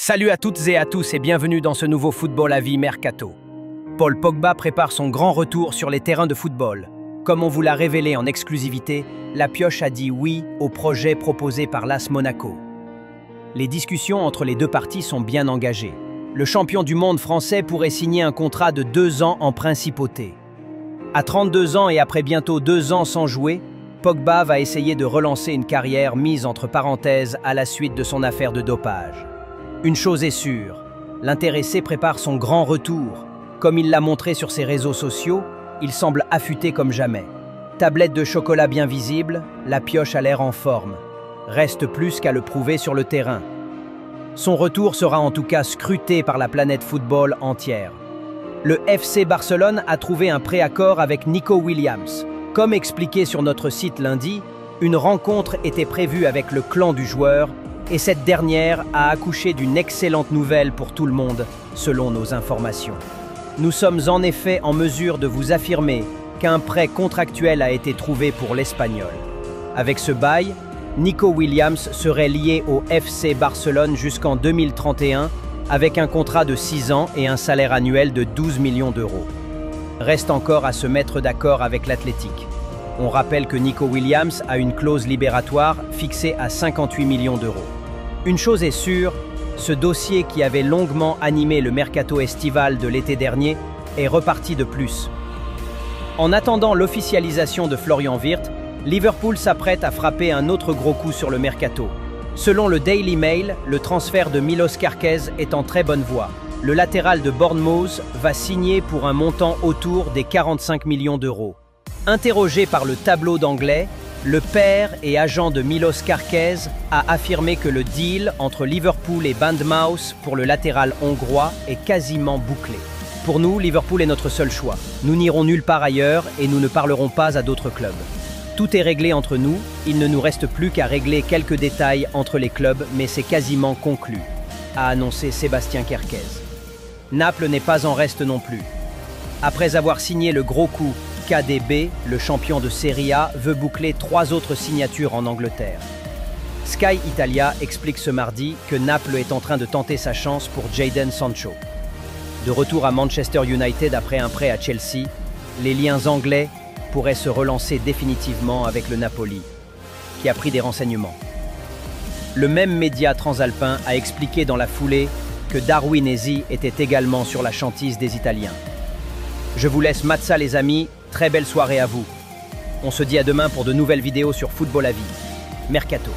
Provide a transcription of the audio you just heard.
Salut à toutes et à tous et bienvenue dans ce nouveau Football à vie Mercato. Paul Pogba prépare son grand retour sur les terrains de football. Comme on vous l'a révélé en exclusivité, la Pioche a dit oui au projet proposé par l'AS Monaco. Les discussions entre les deux parties sont bien engagées. Le champion du monde français pourrait signer un contrat de 2 ans en principauté. À 32 ans et après bientôt 2 ans sans jouer, Pogba va essayer de relancer une carrière mise entre parenthèses à la suite de son affaire de dopage. Une chose est sûre, l'intéressé prépare son grand retour. Comme il l'a montré sur ses réseaux sociaux, il semble affûté comme jamais. Tablette de chocolat bien visible, la Pioche a l'air en forme. Reste plus qu'à le prouver sur le terrain. Son retour sera en tout cas scruté par la planète football entière. Le FC Barcelone a trouvé un préaccord avec Nico Williams. Comme expliqué sur notre site lundi, une rencontre était prévue avec le clan du joueur et cette dernière a accouché d'une excellente nouvelle pour tout le monde, selon nos informations. Nous sommes en effet en mesure de vous affirmer qu'un prêt contractuel a été trouvé pour l'Espagnol. Avec ce bail, Nico Williams serait lié au FC Barcelone jusqu'en 2031 avec un contrat de 6 ans et un salaire annuel de 12 millions d'euros. Reste encore à se mettre d'accord avec l'Athletic. On rappelle que Nico Williams a une clause libératoire fixée à 58 millions d'euros. Une chose est sûre, ce dossier qui avait longuement animé le mercato estival de l'été dernier est reparti de plus. En attendant l'officialisation de Florian Wirtz, Liverpool s'apprête à frapper un autre gros coup sur le mercato. Selon le Daily Mail, le transfert de Milos Kerkez est en très bonne voie. Le latéral de Bournemouth va signer pour un montant autour des 45 millions d'euros. Interrogé par le tableau d'anglais, le père et agent de Milos Kerkez a affirmé que le deal entre Liverpool et Bournemouth pour le latéral hongrois est quasiment bouclé. Pour nous, Liverpool est notre seul choix. Nous n'irons nulle part ailleurs et nous ne parlerons pas à d'autres clubs. Tout est réglé entre nous, il ne nous reste plus qu'à régler quelques détails entre les clubs, mais c'est quasiment conclu, a annoncé Sébastien Kerkez. Naples n'est pas en reste non plus. Après avoir signé le gros coup, KDB, le champion de Serie A, veut boucler 3 autres signatures en Angleterre. Sky Italia explique ce mardi que Naples est en train de tenter sa chance pour Jadon Sancho. De retour à Manchester United après un prêt à Chelsea, les liens anglais pourraient se relancer définitivement avec le Napoli, qui a pris des renseignements. Le même média transalpin a expliqué dans la foulée que Darwin Ezzi était également sur la chantise des Italiens. Je vous laisse Matza les amis, très belle soirée à vous. On se dit à demain pour de nouvelles vidéos sur Football à vie. Mercato.